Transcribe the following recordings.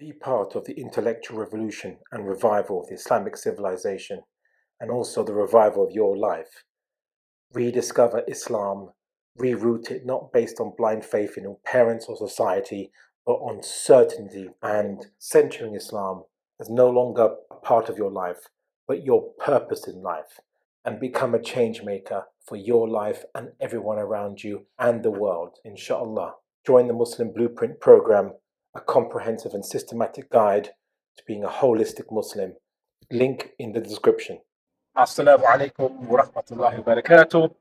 Be part of the intellectual revolution and revival of the Islamic civilization, and also the revival of your life. Rediscover Islam, reroute it not based on blind faith in your parents or society, but on certainty, and centering Islam as no longer a part of your life, but your purpose in life, and become a change maker for your life and everyone around you and the world, inshallah. Join the Muslim Blueprint program, a comprehensive and systematic guide to being a holistic Muslim. Link in the description. Assalamu alaikum wa rahmatullahi wa barakatuh.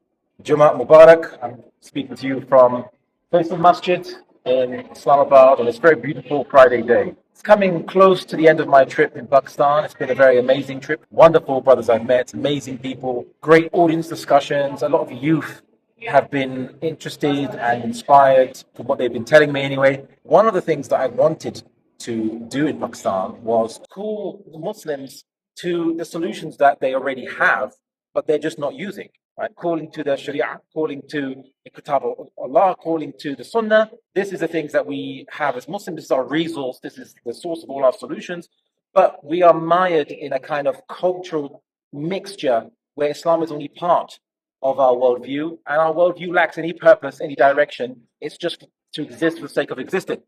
Jummah Mubarak. I'm speaking to you from Faisal Masjid in Islamabad on this very beautiful Friday day. It's coming close to the end of my trip in Pakistan. It's been a very amazing trip. Wonderful brothers I've met, amazing people, great audience discussions. A lot of youth have been interested and inspired from what they've been telling me anyway. One of the things that I wanted to do in Pakistan was call the Muslims to the solutions that they already have, but they're just not using. Right? Calling to the Sharia, calling to the Kitab of Allah, calling to the Sunnah. This is the things that we have as Muslims. This is our resource. This is the source of all our solutions. But we are mired in a kind of cultural mixture where Islam is only part of our worldview, and our worldview lacks any purpose, any direction. It's just to exist for the sake of existing.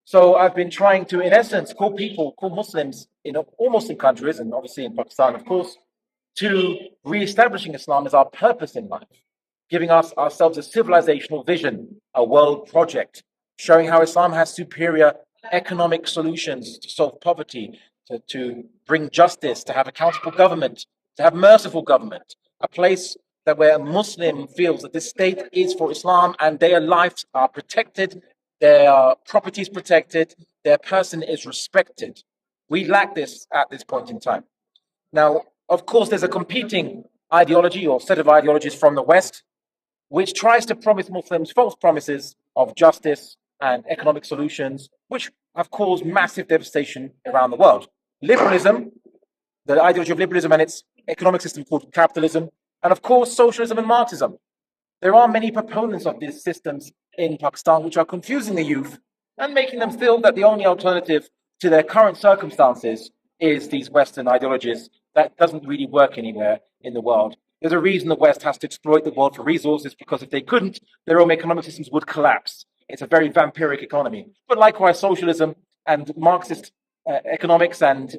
So I've been trying to, in essence, call Muslims in all Muslim countries, and obviously in Pakistan, of course, to re-establishing Islam as our purpose in life, giving ourselves a civilizational vision, a world project, showing how Islam has superior economic solutions to solve poverty, to bring justice, to have accountable government, to have merciful government, a place that where a Muslim feels that this state is for Islam and their lives are protected, their property is protected, their person is respected. We lack this at this point in time. Now, of course, there's a competing ideology or set of ideologies from the West, which tries to promise Muslims false promises of justice and economic solutions, which have caused massive devastation around the world. Liberalism, the ideology of liberalism and its economic system called capitalism, and of course, socialism and Marxism. There are many proponents of these systems in Pakistan which are confusing the youth and making them feel that the only alternative to their current circumstances is these Western ideologies that doesn't really work anywhere in the world. There's a reason the West has to exploit the world for resources, because if they couldn't, their own economic systems would collapse. It's a very vampiric economy. But likewise, socialism and Marxist economics and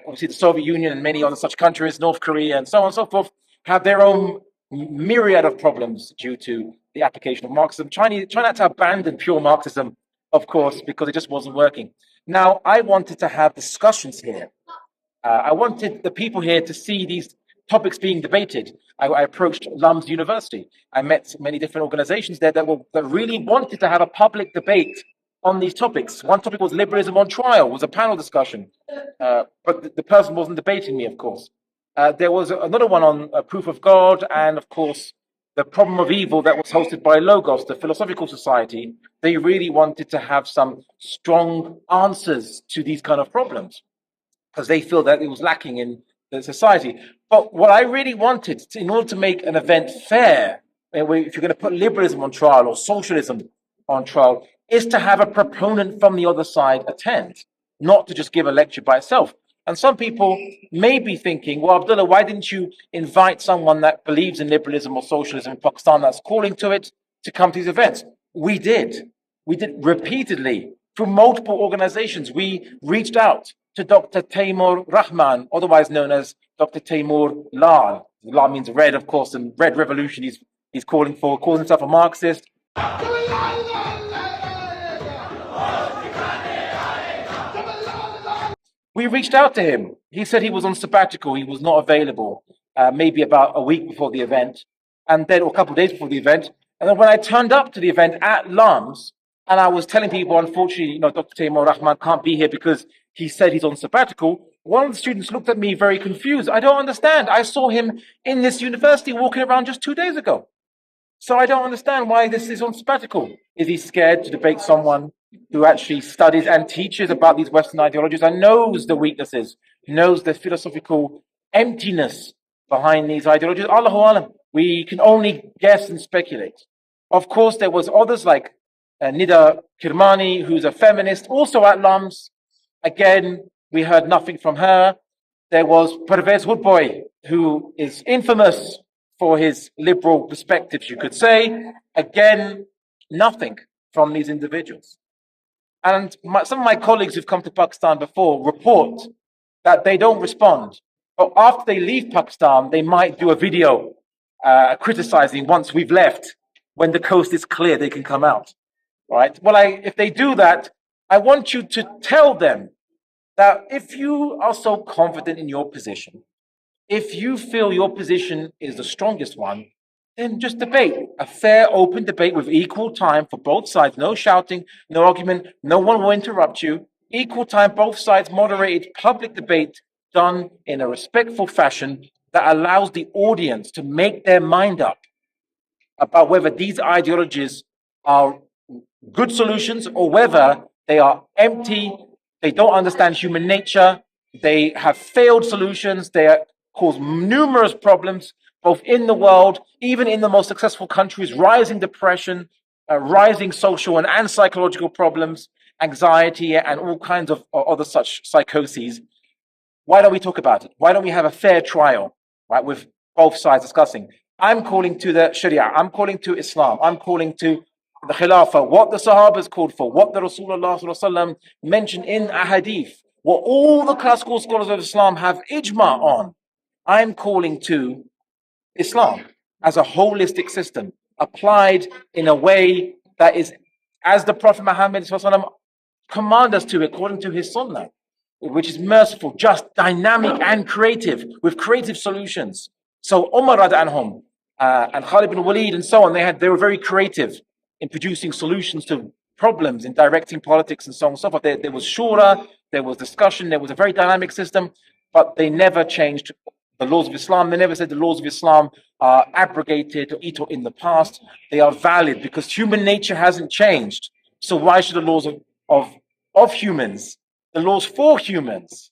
obviously the Soviet Union and many other such countries, North Korea and so on and so forth, have their own myriad of problems due to the application of Marxism. Try not to abandon pure Marxism, of course, because it just wasn't working. Now, I wanted to have discussions here. I wanted the people here to see these topics being debated. I approached LUMS University. I met many different organizations there that really wanted to have a public debate on these topics. One topic was liberalism on trial, was a panel discussion. But the person wasn't debating me, of course. There was another one on proof of God, and of course, the problem of evil that was hosted by Logos, the Philosophical Society. They really wanted to have some strong answers to these kind of problems, because they feel that it was lacking in the society. But what I really wanted, in order to make an event fair, if you're going to put liberalism on trial or socialism on trial, is to have a proponent from the other side attend, not to just give a lecture by itself. And some people may be thinking, well, Abdullah, why didn't you invite someone that believes in liberalism or socialism in Pakistan that's calling to it to come to these events? We did. We did repeatedly through multiple organizations. We reached out to Dr. Taimur Rahman, otherwise known as Dr. Taimur Lal. Lal means red, of course, and Red Revolution he's calling himself a Marxist. We reached out to him. He said he was on sabbatical. He was not available, maybe about a week before the event, and then or a couple of days before the event. And then when I turned up to the event at LUMS, and I was telling people, unfortunately, Dr. Taimur Rahman can't be here because he said he's on sabbatical, one of the students looked at me very confused. I don't understand. I saw him in this university walking around just 2 days ago. So I don't understand why this is on sabbatical. Is he scared to debate someone who actually studies and teaches about these Western ideologies and knows the weaknesses, knows the philosophical emptiness behind these ideologies? Allahu Alam. We can only guess and speculate. Of course, there was others like Nida Kirmani, who's a feminist, also at LUMS. Again, we heard nothing from her. There was Pervez Woodboy, who is infamous for his liberal perspectives, you could say. Again, nothing from these individuals. And some of my colleagues who've come to Pakistan before report that they don't respond. But after they leave Pakistan, they might do a video criticizing once we've left. When the coast is clear, they can come out. Right? Well, if they do that, I want you to tell them that if you are so confident in your position, if you feel your position is the strongest one, then just debate. A fair, open debate with equal time for both sides. No shouting, no argument, no one will interrupt you. Equal time, both sides, moderated public debate done in a respectful fashion that allows the audience to make their mind up about whether these ideologies are good solutions or whether they are empty, they don't understand human nature, they have failed solutions, they cause numerous problems, both in the world, even in the most successful countries, rising depression, rising social and psychological problems, anxiety, and all kinds of other such psychoses. Why don't we talk about it? Why don't we have a fair trial, right, with both sides discussing? I'm calling to the Sharia, I'm calling to Islam, I'm calling to the Khilafah, what the Sahabas called for, what the Rasulullah mentioned in a hadith, what all the classical scholars of Islam have ijma on. I'm calling to Islam as a holistic system, applied in a way that is as the Prophet Muhammad command us to, according to his sunnah, which is merciful, just, dynamic, and creative, with creative solutions. So Umar anhum, and Khalid bin Walid and so on, they were very creative in producing solutions to problems, in directing politics and so on and so forth. There was shura, there was discussion, there was a very dynamic system, but they never changed the laws of Islam. They never said the laws of Islam are abrogated or in the past. They are valid because human nature hasn't changed. So why should the laws of humans, the laws for humans,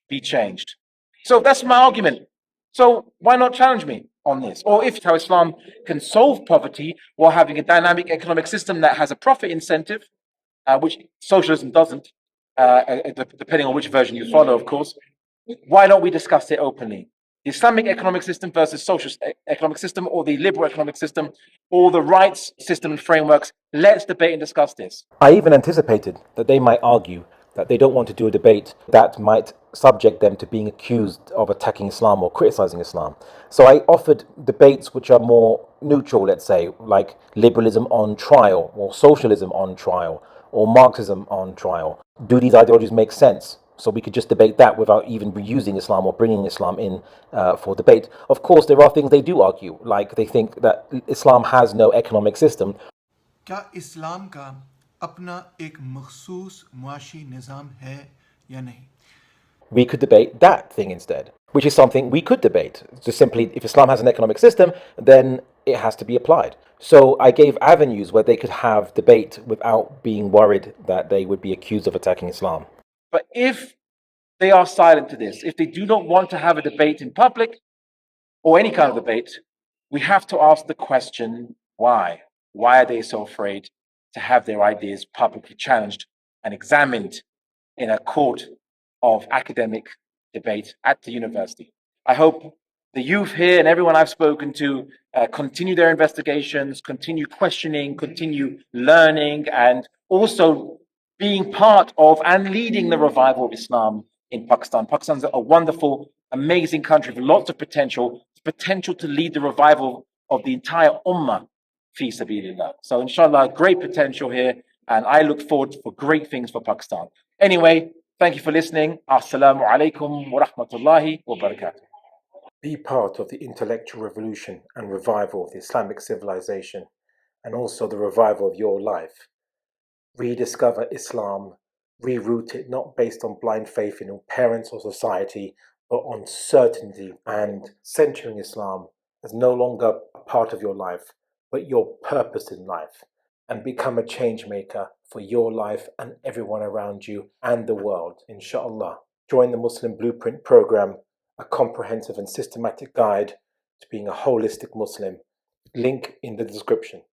be changed? So that's my argument. So why not challenge me on this? Or if how Islam can solve poverty while having a dynamic economic system that has a profit incentive, which socialism doesn't, depending on which version you follow, of course, why don't we discuss it openly? The Islamic economic system versus socialist economic system, or the liberal economic system, or the rights system and frameworks. Let's debate and discuss this. I even anticipated that they might argue that they don't want to do a debate that might subject them to being accused of attacking Islam or criticizing Islam. So I offered debates which are more neutral, let's say, like liberalism on trial, or socialism on trial, or Marxism on trial. Do these ideologies make sense? So we could just debate that without even reusing Islam or bringing Islam in for debate. Of course, there are things they do argue, like they think that Islam has no economic system. क्या इस्लाम का अपना एक मखसूस मुआशी निज़ाम है या नहीं? We could debate that thing instead, which is something we could debate. Just simply, if Islam has an economic system, then it has to be applied. So I gave avenues where they could have debate without being worried that they would be accused of attacking Islam. But if they are silent to this, if they do not want to have a debate in public or any kind of debate, we have to ask the question, why? Why are they so afraid to have their ideas publicly challenged and examined in a court of academic debate at the university? I hope the youth here and everyone I've spoken to continue their investigations, continue questioning, continue learning, and also being part of and leading the revival of Islam in Pakistan. Pakistan's a wonderful, amazing country with lots of potential to lead the revival of the entire Ummah, fi sabilillah. So inshallah, great potential here, and I look forward for great things for Pakistan. Anyway, thank you for listening. Assalamu alaikum wa rahmatullahi wa barakatuh. Be part of the intellectual revolution and revival of the Islamic civilization, and also the revival of your life. Rediscover Islam, reroute it not based on blind faith in your parents or society, but on certainty, and centering Islam as no longer a part of your life, but your purpose in life, and become a change maker for your life and everyone around you and the world, inshallah. Join the Muslim Blueprint program, a comprehensive and systematic guide to being a holistic Muslim. Link in the description.